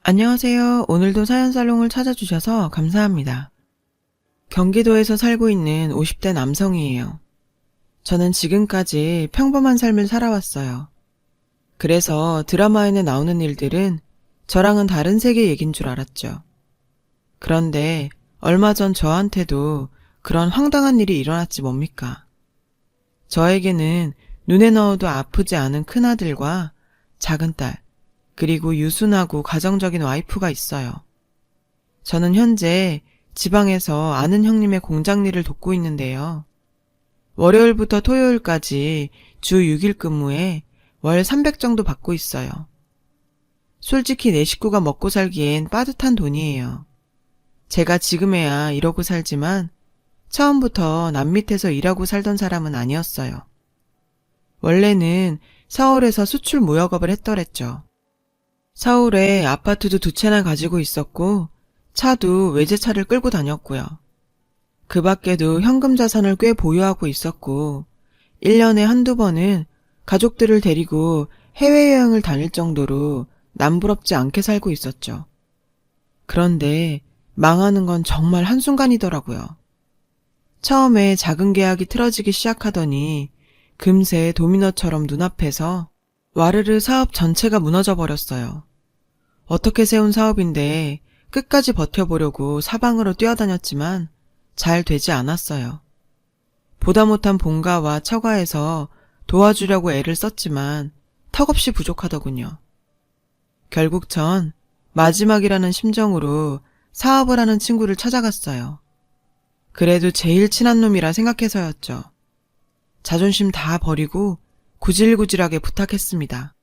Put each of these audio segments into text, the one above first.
안녕하세요. 오늘도 사연살롱을 찾아주셔서 감사합니다. 경기도에서 살고 있는 50대 남성이에요. 저는 지금까지 평범한 삶을 살아왔어요. 그래서 드라마에는 나오는 일들은 저랑은 다른 세계 얘긴 줄 알았죠. 그런데 얼마 전 저한테도 그런 황당한 일이 일어났지 뭡니까? 저에게는 눈에 넣어도 아프지 않은 큰아들과 작은딸, 그리고 유순하고 가정적인 와이프가 있어요. 저는 현재 지방에서 아는 형님의 공장 일을 돕고 있는데요. 월요일부터 토요일까지 주 6일 근무에 월 300 정도 받고 있어요. 솔직히 내 식구가 먹고 살기엔 빠듯한 돈이에요. 제가 지금에야 이러고 살지만 처음부터 남 밑에서 일하고 살던 사람은 아니었어요. 원래는 서울에서 수출 무역업을 했더랬죠. 서울에 아파트도 2채나 가지고 있었고 차도 외제차를 끌고 다녔고요. 그 밖에도 현금 자산을 꽤 보유하고 있었고 1년에 한두 번은 가족들을 데리고 해외여행을 다닐 정도로 남부럽지 않게 살고 있었죠. 그런데 망하는 건 정말 한순간이더라고요. 처음에 작은 계약이 틀어지기 시작하더니 금세 도미노처럼 눈앞에서 와르르 사업 전체가 무너져 버렸어요. 어떻게 세운 사업인데 끝까지 버텨보려고 사방으로 뛰어다녔지만 잘 되지 않았어요. 보다 못한 본가와 처가에서 도와주려고 애를 썼지만 턱없이 부족하더군요. 결국 전 마지막이라는 심정으로 사업을 하는 친구를 찾아갔어요. 그래도 제일 친한 놈이라 생각해서였죠. 자존심 다 버리고 구질구질하게 부탁했습니다.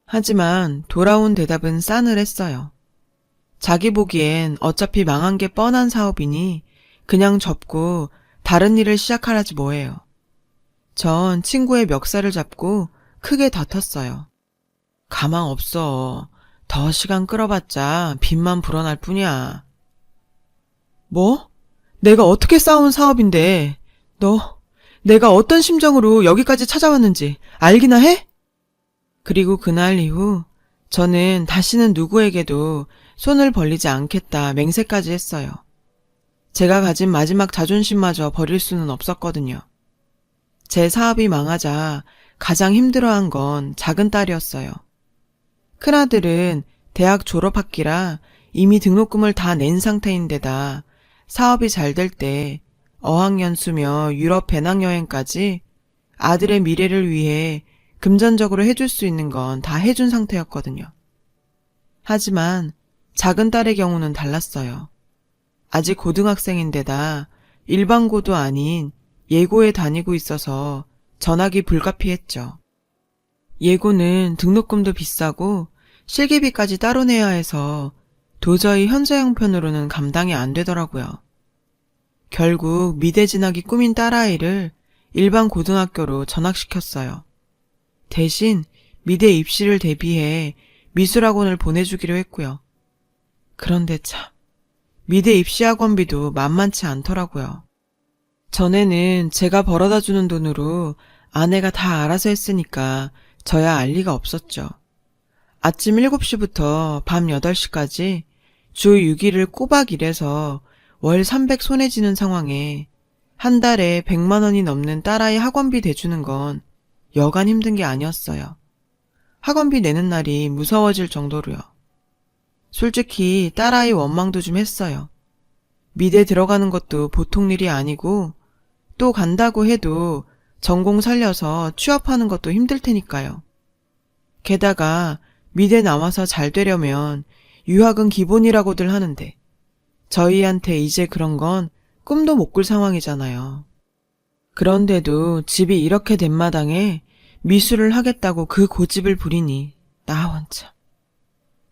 하지만 돌아온 대답은 싸늘했어요. 자기 보기엔 어차피 망한 게 뻔한 사업이니 그냥 접고 다른 일을 시작하라지 뭐예요. 전 친구의 멱살을 잡고 크게 다퉜어요. 가망 없어. 더 시간 끌어봤자 빚만 불어날 뿐이야. 뭐? 내가 어떻게 쌓아온 사업인데 내가 어떤 심정으로 여기까지 찾아왔는지 알기나 해? 그리고 그날 이후 저는 다시는 누구에게도 손을 벌리지 않겠다 맹세까지 했어요. 제가 가진 마지막 자존심마저 버릴 수는 없었거든요. 제 사업이 망하자 가장 힘들어한 건 작은 딸이었어요. 큰아들은 대학 졸업학기라 이미 등록금을 다 낸 상태인데다 사업이 잘 될 때 어학연수며 유럽 배낭여행까지 아들의 미래를 위해 금전적으로 해줄 수 있는 건 다 해준 상태였거든요. 하지만 작은 딸의 경우는 달랐어요. 아직 고등학생인데다 일반고도 아닌 예고에 다니고 있어서 전학이 불가피했죠. 예고는 등록금도 비싸고 실기비까지 따로 내야 해서 도저히 현재 형편으로는 감당이 안 되더라고요. 결국 미대 진학이 꿈인 딸아이를 일반 고등학교로 전학시켰어요. 대신 미대 입시를 대비해 미술학원을 보내주기로 했고요. 그런데 참, 미대 입시학원비도 만만치 않더라고요. 전에는 제가 벌어다주는 돈으로 아내가 다 알아서 했으니까 저야 알 리가 없었죠. 아침 7시부터 밤 8시까지 주 6일을 꼬박 일해서 월 300 손해지는 상황에 한 달에 100만 원이 넘는 딸아이 학원비 대주는 건 여간 힘든 게 아니었어요. 학원비 내는 날이 무서워질 정도로요. 솔직히 딸아이 원망도 좀 했어요. 미대 들어가는 것도 보통 일이 아니고 또 간다고 해도 전공 살려서 취업하는 것도 힘들 테니까요. 게다가 미대 나와서 잘 되려면 유학은 기본이라고들 하는데 저희한테 이제 그런 건 꿈도 못 꿀 상황이잖아요. 그런데도 집이 이렇게 된 마당에 미술을 하겠다고 그 고집을 부리니 나 원참.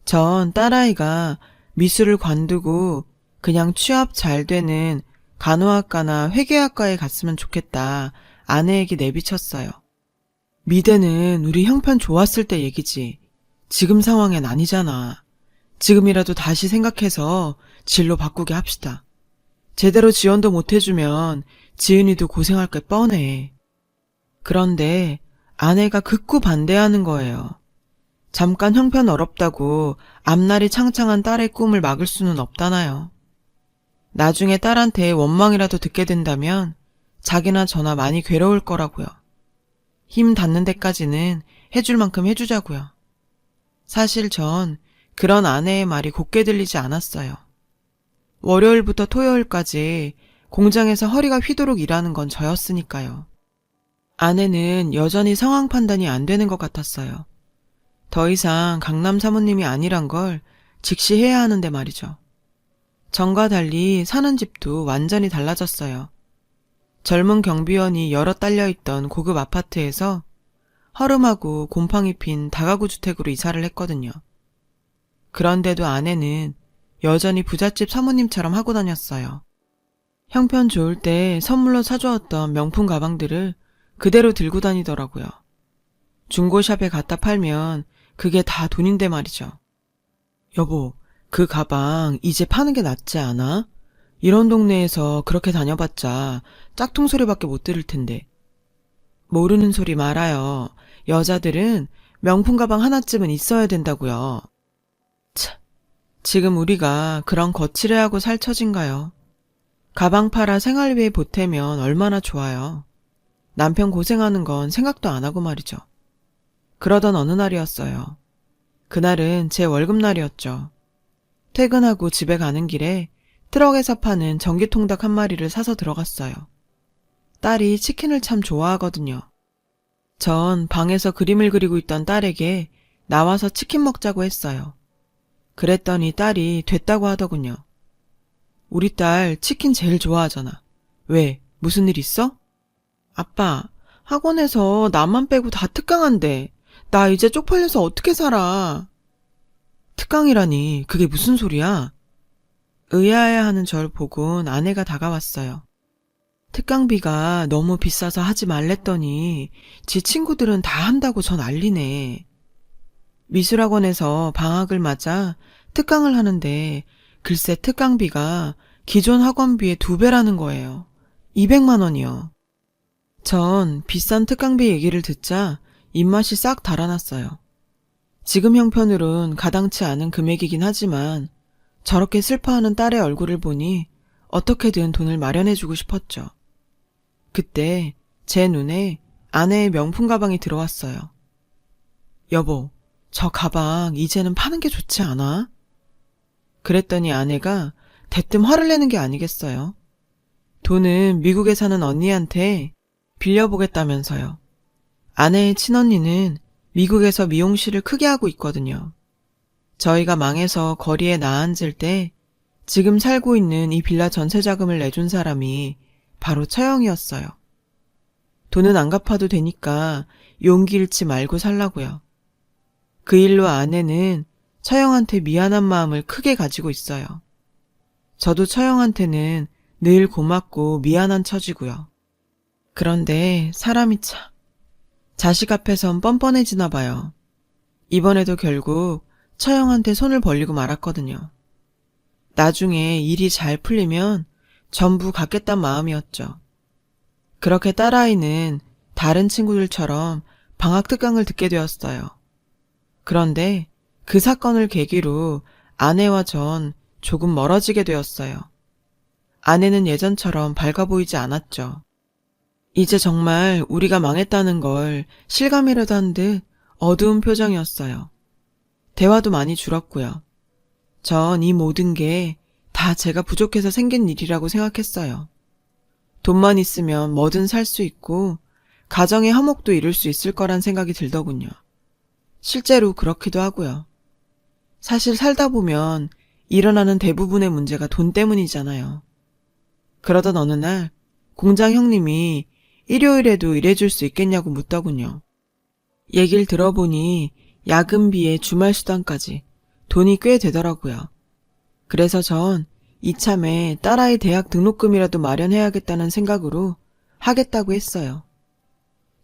전 딸아이가 미술을 관두고 그냥 취업 잘 되는 간호학과나 회계학과에 갔으면 좋겠다 아내에게 내비쳤어요. 미대는 우리 형편 좋았을 때 얘기지 지금 상황엔 아니잖아. 지금이라도 다시 생각해서 진로 바꾸게 합시다. 제대로 지원도 못 해주면 지은이도 고생할 게 뻔해. 그런데 아내가 극구 반대하는 거예요. 잠깐 형편어렵다고 앞날이 창창한 딸의 꿈을 막을 수는 없다나요. 나중에 딸한테 원망이라도 듣게 된다면 자기나 저나 많이 괴로울 거라고요. 힘 닿는 데까지는 해줄 만큼 해주자고요. 사실 전 그런 아내의 말이 곱게 들리지 않았어요. 월요일부터 토요일까지 공장에서 허리가 휘도록 일하는 건 저였으니까요. 아내는 여전히 상황 판단이 안 되는 것 같았어요. 더 이상 강남 사모님이 아니란 걸 직시해야 하는데 말이죠. 전과 달리 사는 집도 완전히 달라졌어요. 젊은 경비원이 여럿 딸려있던 고급 아파트에서 허름하고 곰팡이 핀 다가구 주택으로 이사를 했거든요. 그런데도 아내는 여전히 부잣집 사모님처럼 하고 다녔어요. 형편 좋을 때 선물로 사주었던 명품 가방들을 그대로 들고 다니더라고요. 중고샵에 갖다 팔면 그게 다 돈인데 말이죠. 여보, 그 가방 이제 파는 게 낫지 않아? 이런 동네에서 그렇게 다녀봤자 짝퉁 소리밖에 못 들을 텐데. 모르는 소리 말아요. 여자들은 명품 가방 하나쯤은 있어야 된다고요. 참, 지금 우리가 그런 거칠애하고 살 처진가요? 가방 팔아 생활비에 보태면 얼마나 좋아요. 남편 고생하는 건 생각도 안 하고 말이죠. 그러던 어느 날이었어요. 그날은 제 월급날이었죠. 퇴근하고 집에 가는 길에 트럭에서 파는 전기통닭 한 마리를 사서 들어갔어요. 딸이 치킨을 참 좋아하거든요. 전 방에서 그림을 그리고 있던 딸에게 나와서 치킨 먹자고 했어요. 그랬더니 딸이 됐다고 하더군요. 우리 딸 치킨 제일 좋아하잖아. 왜? 무슨 일 있어? 아빠, 학원에서 나만 빼고 다 특강한대. 나 이제 쪽팔려서 어떻게 살아? 특강이라니 그게 무슨 소리야? 의아해하는 절 보곤 아내가 다가왔어요. 특강비가 너무 비싸서 하지 말랬더니 지 친구들은 다 한다고 전 난리네. 미술학원에서 방학을 맞아 특강을 하는데 글쎄 특강비가 기존 학원비의 2배라는 거예요. 200만 원이요. 전 비싼 특강비 얘기를 듣자 입맛이 싹 달아났어요. 지금 형편으론 가당치 않은 금액이긴 하지만 저렇게 슬퍼하는 딸의 얼굴을 보니 어떻게든 돈을 마련해주고 싶었죠. 그때 제 눈에 아내의 명품 가방이 들어왔어요. 여보, 저 가방 이제는 파는 게 좋지 않아? 그랬더니 아내가 대뜸 화를 내는 게 아니겠어요. 돈은 미국에 사는 언니한테 빌려보겠다면서요. 아내의 친언니는 미국에서 미용실을 크게 하고 있거든요. 저희가 망해서 거리에 나앉을 때 지금 살고 있는 이 빌라 전세 자금을 내준 사람이 바로 처형이었어요. 돈은 안 갚아도 되니까 용기 잃지 말고 살라고요. 그 일로 아내는 처형한테 미안한 마음을 크게 가지고 있어요. 저도 처형한테는 늘 고맙고 미안한 처지고요. 그런데 사람이 참 자식 앞에선 뻔뻔해지나 봐요. 이번에도 결국 처형한테 손을 벌리고 말았거든요. 나중에 일이 잘 풀리면 전부 갖겠단 마음이었죠. 그렇게 딸아이는 다른 친구들처럼 방학 특강을 듣게 되었어요. 그런데 그 사건을 계기로 아내와 전 조금 멀어지게 되었어요. 아내는 예전처럼 밝아 보이지 않았죠. 이제 정말 우리가 망했다는 걸 실감이라도 한 듯 어두운 표정이었어요. 대화도 많이 줄었고요. 전 이 모든 게 다 제가 부족해서 생긴 일이라고 생각했어요. 돈만 있으면 뭐든 살 수 있고 가정의 화목도 이룰 수 있을 거란 생각이 들더군요. 실제로 그렇기도 하고요. 사실 살다 보면 일어나는 대부분의 문제가 돈 때문이잖아요. 그러던 어느 날 공장 형님이 일요일에도 일해줄 수 있겠냐고 묻더군요. 얘기를 들어보니 야근비에 주말 수당까지 돈이 꽤 되더라고요. 그래서 전 이참에 딸아이 대학 등록금이라도 마련해야겠다는 생각으로 하겠다고 했어요.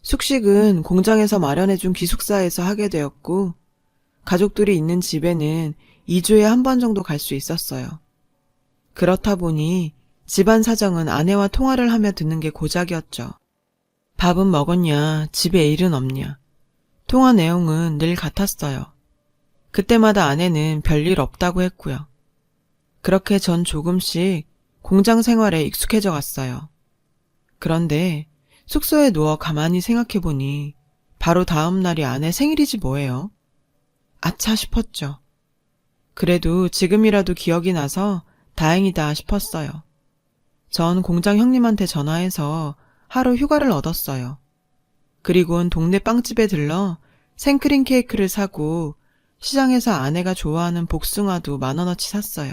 숙식은 공장에서 마련해준 기숙사에서 하게 되었고 가족들이 있는 집에는 2주에 한 번 정도 갈 수 있었어요. 그렇다 보니 집안 사정은 아내와 통화를 하며 듣는 게 고작이었죠. 밥은 먹었냐, 집에 일은 없냐. 통화 내용은 늘 같았어요. 그때마다 아내는 별일 없다고 했고요. 그렇게 전 조금씩 공장 생활에 익숙해져 갔어요. 그런데 숙소에 누워 가만히 생각해보니 바로 다음 날이 아내 생일이지 뭐예요. 아차 싶었죠. 그래도 지금이라도 기억이 나서 다행이다 싶었어요. 전 공장 형님한테 전화해서 하루 휴가를 얻었어요. 그리고는 동네 빵집에 들러 생크림 케이크를 사고 시장에서 아내가 좋아하는 복숭아도 10,000원어치 샀어요.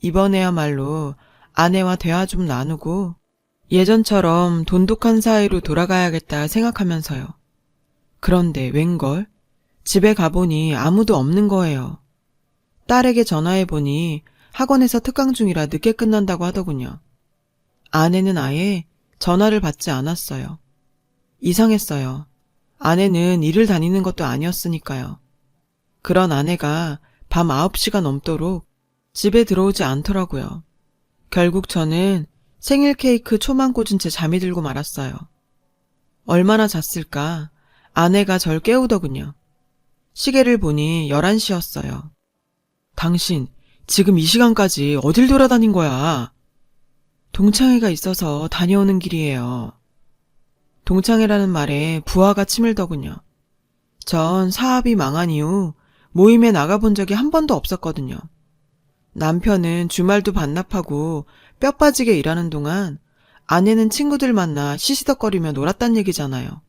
이번에야말로 아내와 대화 좀 나누고 예전처럼 돈독한 사이로 돌아가야겠다 생각하면서요. 그런데 웬걸? 집에 가보니 아무도 없는 거예요. 딸에게 전화해보니 학원에서 특강 중이라 늦게 끝난다고 하더군요. 아내는 아예 전화를 받지 않았어요. 이상했어요. 아내는 일을 다니는 것도 아니었으니까요. 그런 아내가 밤 9시가 넘도록 집에 들어오지 않더라고요. 결국 저는 생일 케이크 초만 꽂은 채 잠이 들고 말았어요. 얼마나 잤을까? 아내가 절 깨우더군요. 시계를 보니 11시였어요. 당신, 지금 이 시간까지 어딜 돌아다닌 거야? 동창회가 있어서 다녀오는 길이에요. 동창회라는 말에 부하가 치밀더군요. 전 사업이 망한 이후 모임에 나가본 적이 한 번도 없었거든요. 남편은 주말도 반납하고 뼈 빠지게 일하는 동안 아내는 친구들 만나 시시덕거리며 놀았단 얘기잖아요.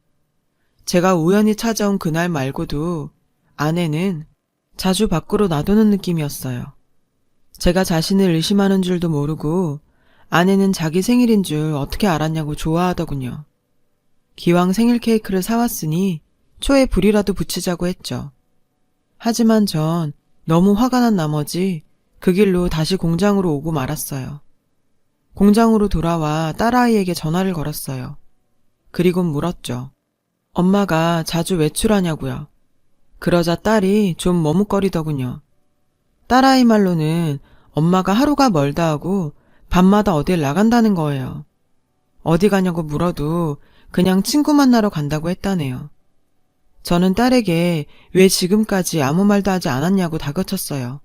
제가 우연히 찾아온 그날 말고도 아내는 자주 밖으로 놔두는 느낌이었어요. 제가 자신을 의심하는 줄도 모르고 아내는 자기 생일인 줄 어떻게 알았냐고 좋아하더군요. 기왕 생일 케이크를 사왔으니 초에 불이라도 붙이자고 했죠. 하지만 전 너무 화가 난 나머지 그 길로 다시 공장으로 오고 말았어요. 공장으로 돌아와 딸아이에게 전화를 걸었어요. 그리곤 물었죠. 엄마가 자주 외출하냐고요. 그러자 딸이 좀 머뭇거리더군요. 딸아이 말로는 엄마가 하루가 멀다 하고 밤마다 어딜 나간다는 거예요. 어디 가냐고 물어도 그냥 친구 만나러 간다고 했다네요. 저는 딸에게 왜 지금까지 아무 말도 하지 않았냐고 다그쳤어요.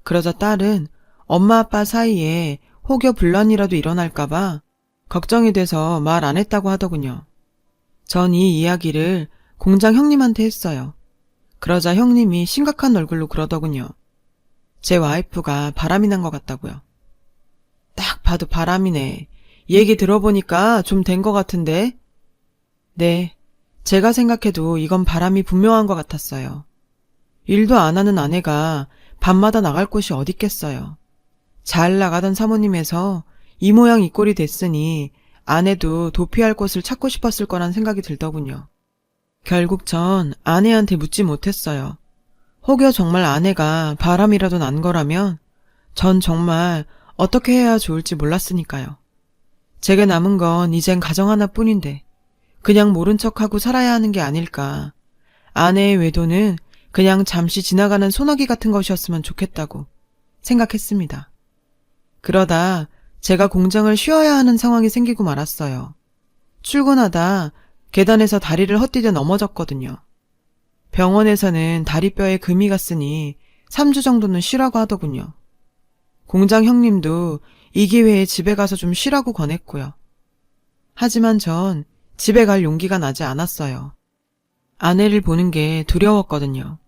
그러자 딸은 엄마 아빠 사이에 혹여 분란이라도 일어날까봐 걱정이 돼서 말 안 했다고 하더군요. 전 이 이야기를 공장 형님한테 했어요. 그러자 형님이 심각한 얼굴로 그러더군요. 제 와이프가 바람이 난 것 같다고요. 딱 봐도 바람이네. 얘기 들어보니까 좀 된 것 같은데? 네, 제가 생각해도 이건 바람이 분명한 것 같았어요. 일도 안 하는 아내가 밤마다 나갈 곳이 어딨겠어요. 잘 나가던 사모님에서 이 모양 이 꼴이 됐으니 아내도 도피할 곳을 찾고 싶었을 거란 생각이 들더군요. 결국 전 아내한테 묻지 못했어요. 혹여 정말 아내가 바람이라도 난 거라면 전 정말 어떻게 해야 좋을지 몰랐으니까요. 제게 남은 건 이젠 가정 하나뿐인데 그냥 모른 척하고 살아야 하는 게 아닐까. 아내의 외도는 그냥 잠시 지나가는 소나기 같은 것이었으면 좋겠다고 생각했습니다. 그러다 제가 공장을 쉬어야 하는 상황이 생기고 말았어요. 출근하다 계단에서 다리를 헛디뎌 넘어졌거든요. 병원에서는 다리뼈에 금이 갔으니 3주 정도는 쉬라고 하더군요. 공장 형님도 이 기회에 집에 가서 좀 쉬라고 권했고요. 하지만 전 집에 갈 용기가 나지 않았어요. 아내를 보는 게 두려웠거든요.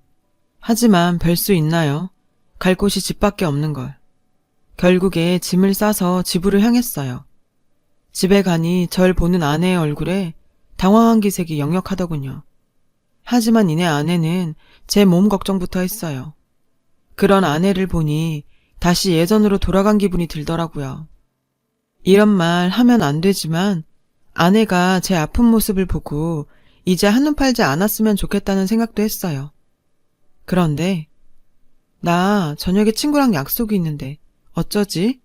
하지만 별 수 있나요? 갈 곳이 집밖에 없는 걸. 결국에 짐을 싸서 집으로 향했어요. 집에 가니 절 보는 아내의 얼굴에 당황한 기색이 역력하더군요. 하지만 이내 아내는 제 몸 걱정부터 했어요. 그런 아내를 보니 다시 예전으로 돌아간 기분이 들더라고요. 이런 말 하면 안 되지만 아내가 제 아픈 모습을 보고 이제 한눈 팔지 않았으면 좋겠다는 생각도 했어요. 그런데 나 저녁에 친구랑 약속이 있는데 어쩌지?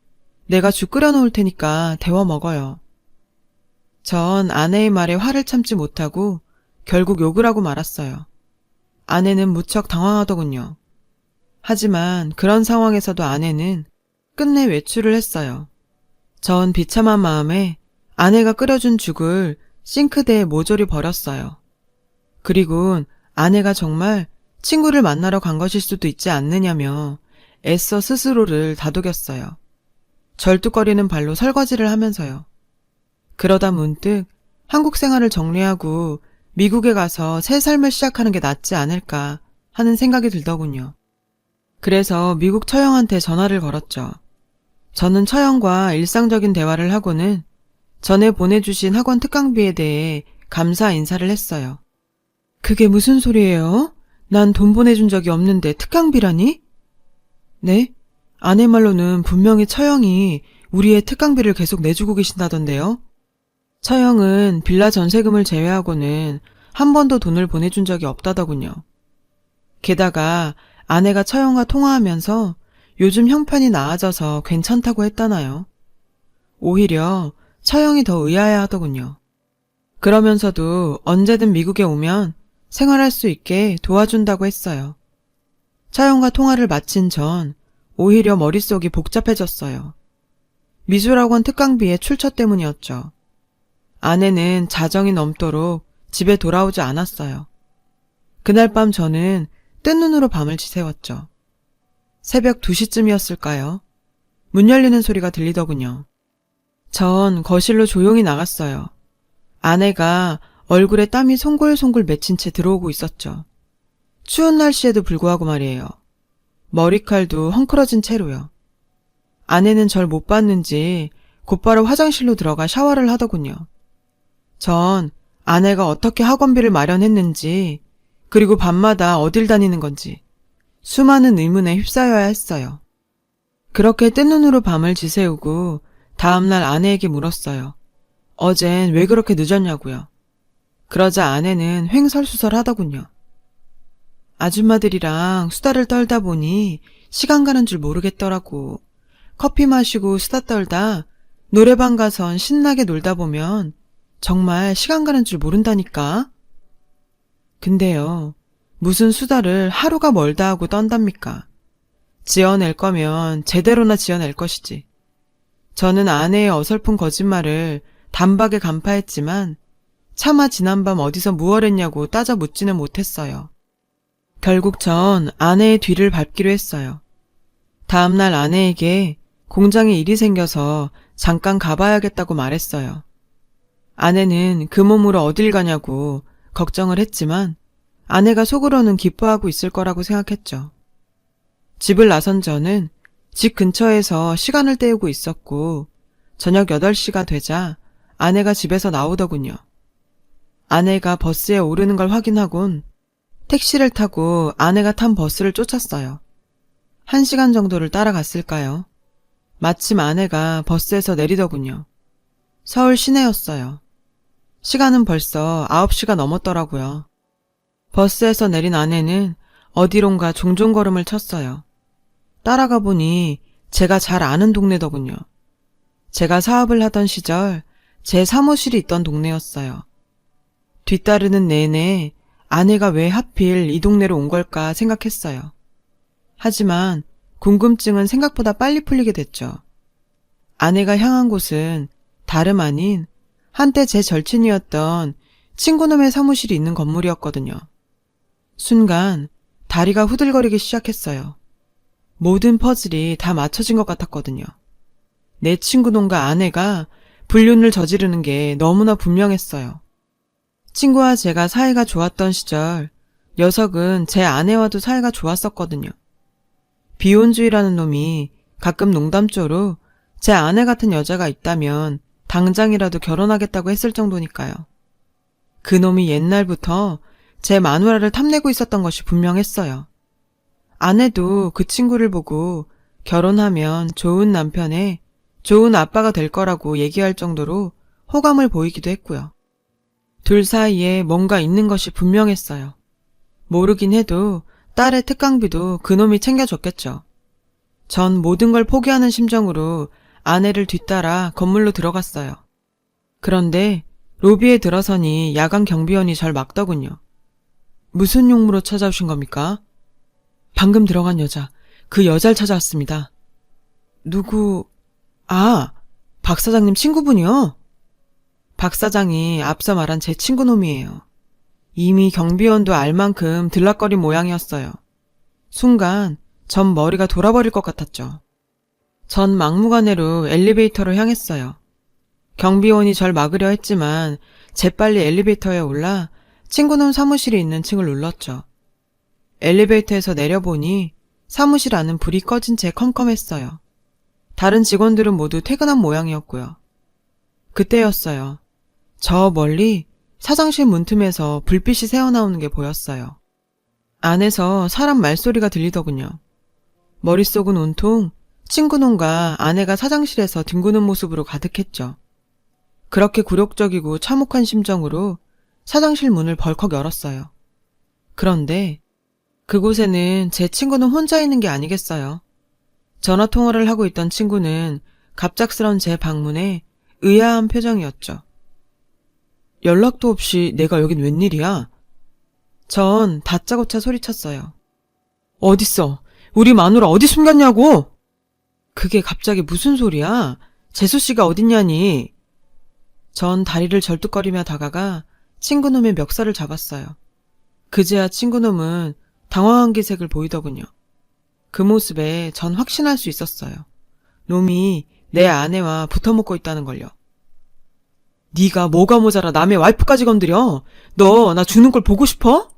내가 죽 끓여 놓을 테니까 데워 먹어요. 전 아내의 말에 화를 참지 못하고 결국 욕을 하고 말았어요. 아내는 무척 당황하더군요. 하지만 그런 상황에서도 아내는 끝내 외출을 했어요. 전 비참한 마음에 아내가 끓여준 죽을 싱크대에 모조리 버렸어요. 그리곤 아내가 정말 친구를 만나러 간 것일 수도 있지 않느냐며 애써 스스로를 다독였어요. 절뚝거리는 발로 설거지를 하면서요. 그러다 문득 한국 생활을 정리하고 미국에 가서 새 삶을 시작하는 게 낫지 않을까 하는 생각이 들더군요. 그래서 미국 처형한테 전화를 걸었죠. 저는 처형과 일상적인 대화를 하고는 전에 보내주신 학원 특강비에 대해 감사 인사를 했어요. 그게 무슨 소리예요? 난 돈 보내준 적이 없는데 특강비라니? 네? 아내 말로는 분명히 처형이 우리의 특강비를 계속 내주고 계신다던데요. 처형은 빌라 전세금을 제외하고는 한 번도 돈을 보내준 적이 없다더군요. 게다가 아내가 처형과 통화하면서 요즘 형편이 나아져서 괜찮다고 했다나요. 오히려 처형이 더 의아해하더군요. 그러면서도 언제든 미국에 오면 생활할 수 있게 도와준다고 했어요. 처형과 통화를 마친 전 오히려 머릿속이 복잡해졌어요. 미술학원 특강비의 출처 때문이었죠. 아내는 자정이 넘도록 집에 돌아오지 않았어요. 그날 밤 저는 뜬 눈으로 밤을 지새웠죠. 새벽 2시쯤이었을까요? 문 열리는 소리가 들리더군요. 전 거실로 조용히 나갔어요. 아내가 얼굴에 땀이 송골송골 맺힌 채 들어오고 있었죠. 추운 날씨에도 불구하고 말이에요. 머리칼도 헝클어진 채로요. 아내는 절 못 봤는지 곧바로 화장실로 들어가 샤워를 하더군요. 전 아내가 어떻게 학원비를 마련했는지, 그리고 밤마다 어딜 다니는 건지 수많은 의문에 휩싸여야 했어요. 그렇게 뜬 눈으로 밤을 지새우고 다음날 아내에게 물었어요. 어젠 왜 그렇게 늦었냐고요. 그러자 아내는 횡설수설 하더군요. 아줌마들이랑 수다를 떨다 보니 시간 가는 줄 모르겠더라고. 커피 마시고 수다 떨다 노래방 가선 신나게 놀다 보면 정말 시간 가는 줄 모른다니까. 근데요, 무슨 수다를 하루가 멀다 하고 떤답니까? 지어낼 거면 제대로나 지어낼 것이지. 저는 아내의 어설픈 거짓말을 단박에 간파했지만 차마 지난밤 어디서 무얼 했냐고 따져 묻지는 못했어요. 결국 전 아내의 뒤를 밟기로 했어요. 다음날 아내에게 공장에 일이 생겨서 잠깐 가봐야겠다고 말했어요. 아내는 그 몸으로 어딜 가냐고 걱정을 했지만 아내가 속으로는 기뻐하고 있을 거라고 생각했죠. 집을 나선 저는 집 근처에서 시간을 때우고 있었고 저녁 8시가 되자 아내가 집에서 나오더군요. 아내가 버스에 오르는 걸 확인하곤 택시를 타고 아내가 탄 버스를 쫓았어요. 1시간 정도를 따라갔을까요? 마침 아내가 버스에서 내리더군요. 서울 시내였어요. 시간은 벌써 9시가 넘었더라고요. 버스에서 내린 아내는 어디론가 종종 걸음을 쳤어요. 따라가 보니 제가 잘 아는 동네더군요. 제가 사업을 하던 시절 제 사무실이 있던 동네였어요. 뒤따르는 내내 아내가 왜 하필 이 동네로 온 걸까 생각했어요. 하지만 궁금증은 생각보다 빨리 풀리게 됐죠. 아내가 향한 곳은 다름 아닌 한때 제 절친이었던 친구놈의 사무실이 있는 건물이었거든요. 순간 다리가 후들거리기 시작했어요. 모든 퍼즐이 다 맞춰진 것 같았거든요. 내 친구놈과 아내가 불륜을 저지르는 게 너무나 분명했어요. 친구와 제가 사이가 좋았던 시절 녀석은 제 아내와도 사이가 좋았었거든요. 비혼주의라는 놈이 가끔 농담조로 제 아내 같은 여자가 있다면 당장이라도 결혼하겠다고 했을 정도니까요. 그 놈이 옛날부터 제 마누라를 탐내고 있었던 것이 분명했어요. 아내도 그 친구를 보고 결혼하면 좋은 남편에 좋은 아빠가 될 거라고 얘기할 정도로 호감을 보이기도 했고요. 둘 사이에 뭔가 있는 것이 분명했어요. 모르긴 해도 딸의 특강비도 그놈이 챙겨줬겠죠. 전 모든 걸 포기하는 심정으로 아내를 뒤따라 건물로 들어갔어요. 그런데 로비에 들어서니 야간 경비원이 절 막더군요. 무슨 용무로 찾아오신 겁니까? 방금 들어간 여자, 그 여자를 찾아왔습니다. 누구? 아, 박 사장님 친구분이요? 박 사장이 앞서 말한 제 친구놈이에요. 이미 경비원도 알 만큼 들락거린 모양이었어요. 순간 전 머리가 돌아버릴 것 같았죠. 전 막무가내로 엘리베이터로 향했어요. 경비원이 절 막으려 했지만 재빨리 엘리베이터에 올라 친구놈 사무실이 있는 층을 눌렀죠. 엘리베이터에서 내려보니 사무실 안은 불이 꺼진 채 컴컴했어요. 다른 직원들은 모두 퇴근한 모양이었고요. 그때였어요. 저 멀리 사장실 문틈에서 불빛이 새어나오는 게 보였어요. 안에서 사람 말소리가 들리더군요. 머릿속은 온통 친구놈과 아내가 사장실에서 뒹구는 모습으로 가득했죠. 그렇게 굴욕적이고 참혹한 심정으로 사장실 문을 벌컥 열었어요. 그런데 그곳에는 제 친구는 혼자 있는 게 아니겠어요. 전화통화를 하고 있던 친구는 갑작스런 제 방문에 의아한 표정이었죠. 연락도 없이 내가 여긴 웬일이야? 전 다짜고짜 소리쳤어요. 어딨어? 우리 마누라 어디 숨겼냐고? 그게 갑자기 무슨 소리야? 재수씨가 어딨냐니? 전 다리를 절뚝거리며 다가가 친구놈의 멱살을 잡았어요. 그제야 친구놈은 당황한 기색을 보이더군요. 그 모습에 전 확신할 수 있었어요. 놈이 내 아내와 붙어먹고 있다는 걸요. 네가 뭐가 모자라 남의 와이프까지 건드려? 너 나 죽는 걸 보고 싶어?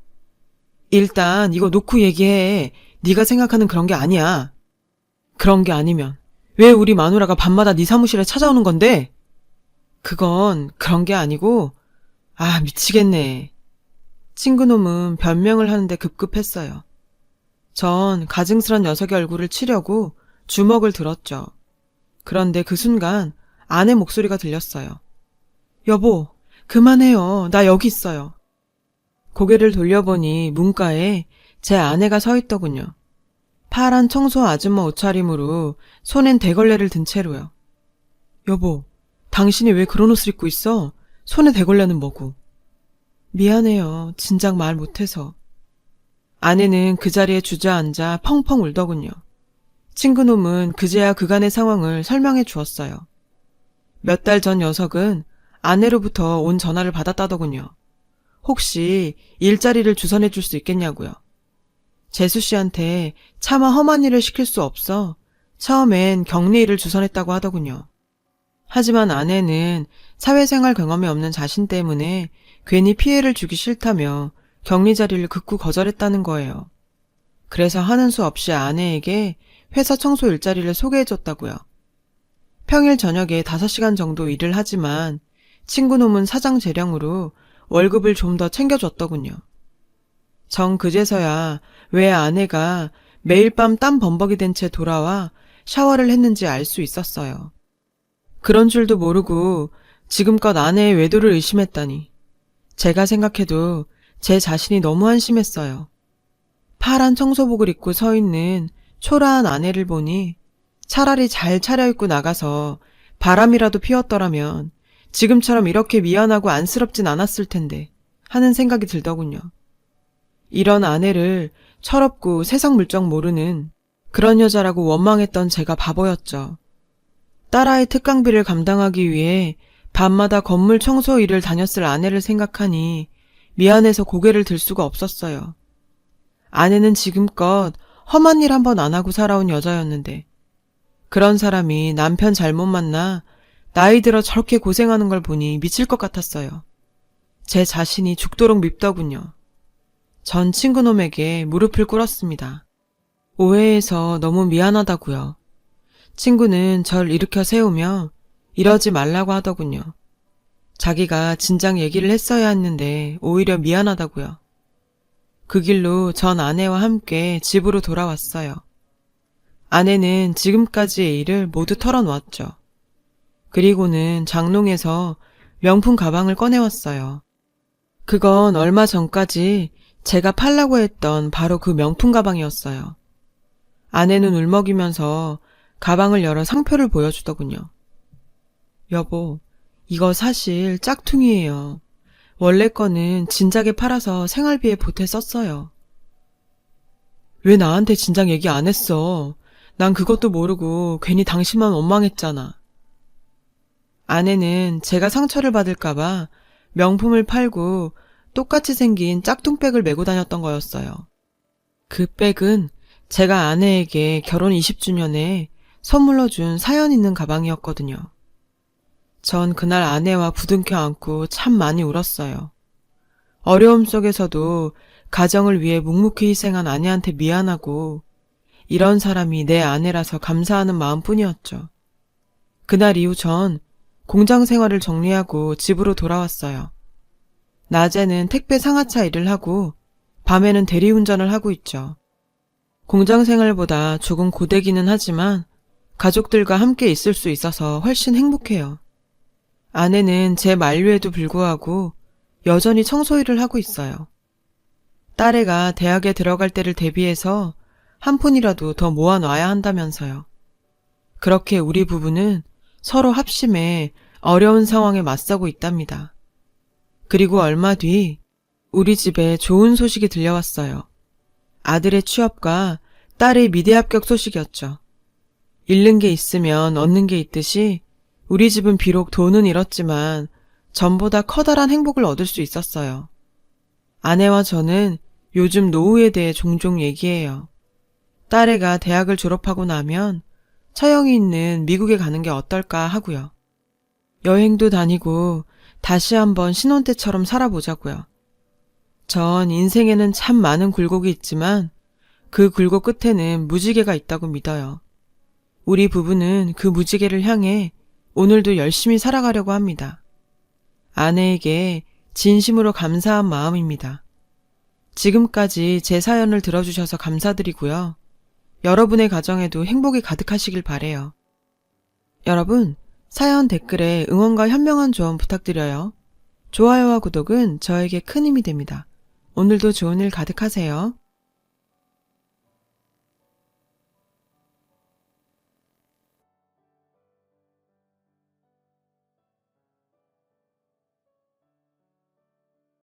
일단 이거 놓고 얘기해. 네가 생각하는 그런 게 아니야. 그런 게 아니면 왜 우리 마누라가 밤마다 네 사무실에 찾아오는 건데? 그건 그런 게 아니고 미치겠네. 친구놈은 변명을 하는데 급급했어요. 전 가증스런 녀석의 얼굴을 치려고 주먹을 들었죠. 그런데 그 순간 아내 목소리가 들렸어요. 여보, 그만해요. 나 여기 있어요. 고개를 돌려보니 문가에 제 아내가 서 있더군요. 파란 청소 아줌마 옷차림으로 손엔 대걸레를 든 채로요. 여보, 당신이 왜 그런 옷을 입고 있어? 손에 대걸레는 뭐고? 미안해요. 진작 말 못해서. 아내는 그 자리에 주저앉아 펑펑 울더군요. 친구놈은 그제야 그간의 상황을 설명해 주었어요. 몇 달 전 녀석은 아내로부터 온 전화를 받았다더군요. 혹시 일자리를 주선해 줄 수 있겠냐고요. 재수 씨한테 차마 험한 일을 시킬 수 없어 처음엔 격리 일을 주선했다고 하더군요. 하지만 아내는 사회생활 경험이 없는 자신 때문에 괜히 피해를 주기 싫다며 격리 자리를 극구 거절했다는 거예요. 그래서 하는 수 없이 아내에게 회사 청소 일자리를 소개해줬다고요. 평일 저녁에 5시간 정도 일을 하지만 친구놈은 사장 재량으로 월급을 좀 더 챙겨줬더군요. 정 그제서야 왜 아내가 매일 밤 땀 범벅이 된 채 돌아와 샤워를 했는지 알 수 있었어요. 그런 줄도 모르고 지금껏 아내의 외도를 의심했다니. 제가 생각해도 제 자신이 너무 한심했어요. 파란 청소복을 입고 서 있는 초라한 아내를 보니 차라리 잘 차려입고 나가서 바람이라도 피웠더라면 지금처럼 이렇게 미안하고 안쓰럽진 않았을 텐데 하는 생각이 들더군요. 이런 아내를 철없고 세상 물정 모르는 그런 여자라고 원망했던 제가 바보였죠. 딸아이 특강비를 감당하기 위해 밤마다 건물 청소 일을 다녔을 아내를 생각하니 미안해서 고개를 들 수가 없었어요. 아내는 지금껏 험한 일 한 번 안 하고 살아온 여자였는데 그런 사람이 남편 잘못 만나 나이 들어 저렇게 고생하는 걸 보니 미칠 것 같았어요. 제 자신이 죽도록 밉더군요. 전 친구놈에게 무릎을 꿇었습니다. 오해해서 너무 미안하다고요. 친구는 절 일으켜 세우며 이러지 말라고 하더군요. 자기가 진작 얘기를 했어야 했는데 오히려 미안하다고요. 그 길로 전 아내와 함께 집으로 돌아왔어요. 아내는 지금까지의 일을 모두 털어놓았죠. 그리고는 장롱에서 명품 가방을 꺼내왔어요. 그건 얼마 전까지 제가 팔라고 했던 바로 그 명품 가방이었어요. 아내는 울먹이면서 가방을 열어 상표를 보여주더군요. 여보, 이거 사실 짝퉁이에요. 원래 거는 진작에 팔아서 생활비에 보태 썼어요. 왜 나한테 진작 얘기 안 했어? 난 그것도 모르고 괜히 당신만 원망했잖아. 아내는 제가 상처를 받을까봐 명품을 팔고 똑같이 생긴 짝퉁백을 메고 다녔던 거였어요. 그 백은 제가 아내에게 결혼 20주년에 선물로 준 사연 있는 가방이었거든요. 전 그날 아내와 부둥켜 안고 참 많이 울었어요. 어려움 속에서도 가정을 위해 묵묵히 희생한 아내한테 미안하고 이런 사람이 내 아내라서 감사하는 마음뿐이었죠. 그날 이후 전 공장 생활을 정리하고 집으로 돌아왔어요. 낮에는 택배 상하차 일을 하고 밤에는 대리운전을 하고 있죠. 공장 생활보다 조금 고되기는 하지만 가족들과 함께 있을 수 있어서 훨씬 행복해요. 아내는 제 만류에도 불구하고 여전히 청소일을 하고 있어요. 딸애가 대학에 들어갈 때를 대비해서 한 푼이라도 더 모아놔야 한다면서요. 그렇게 우리 부부는 서로 합심해 어려운 상황에 맞서고 있답니다. 그리고 얼마 뒤 우리 집에 좋은 소식이 들려왔어요. 아들의 취업과 딸의 미대 합격 소식이었죠. 잃는 게 있으면 얻는 게 있듯이 우리 집은 비록 돈은 잃었지만 전보다 커다란 행복을 얻을 수 있었어요. 아내와 저는 요즘 노후에 대해 종종 얘기해요. 딸애가 대학을 졸업하고 나면 처형이 있는 미국에 가는 게 어떨까 하고요. 여행도 다니고 다시 한번 신혼 때처럼 살아보자고요. 전 인생에는 참 많은 굴곡이 있지만 그 굴곡 끝에는 무지개가 있다고 믿어요. 우리 부부는 그 무지개를 향해 오늘도 열심히 살아가려고 합니다. 아내에게 진심으로 감사한 마음입니다. 지금까지 제 사연을 들어주셔서 감사드리고요. 여러분의 가정에도 행복이 가득하시길 바래요. 여러분, 사연 댓글에 응원과 현명한 조언 부탁드려요. 좋아요와 구독은 저에게 큰 힘이 됩니다. 오늘도 좋은 일 가득하세요.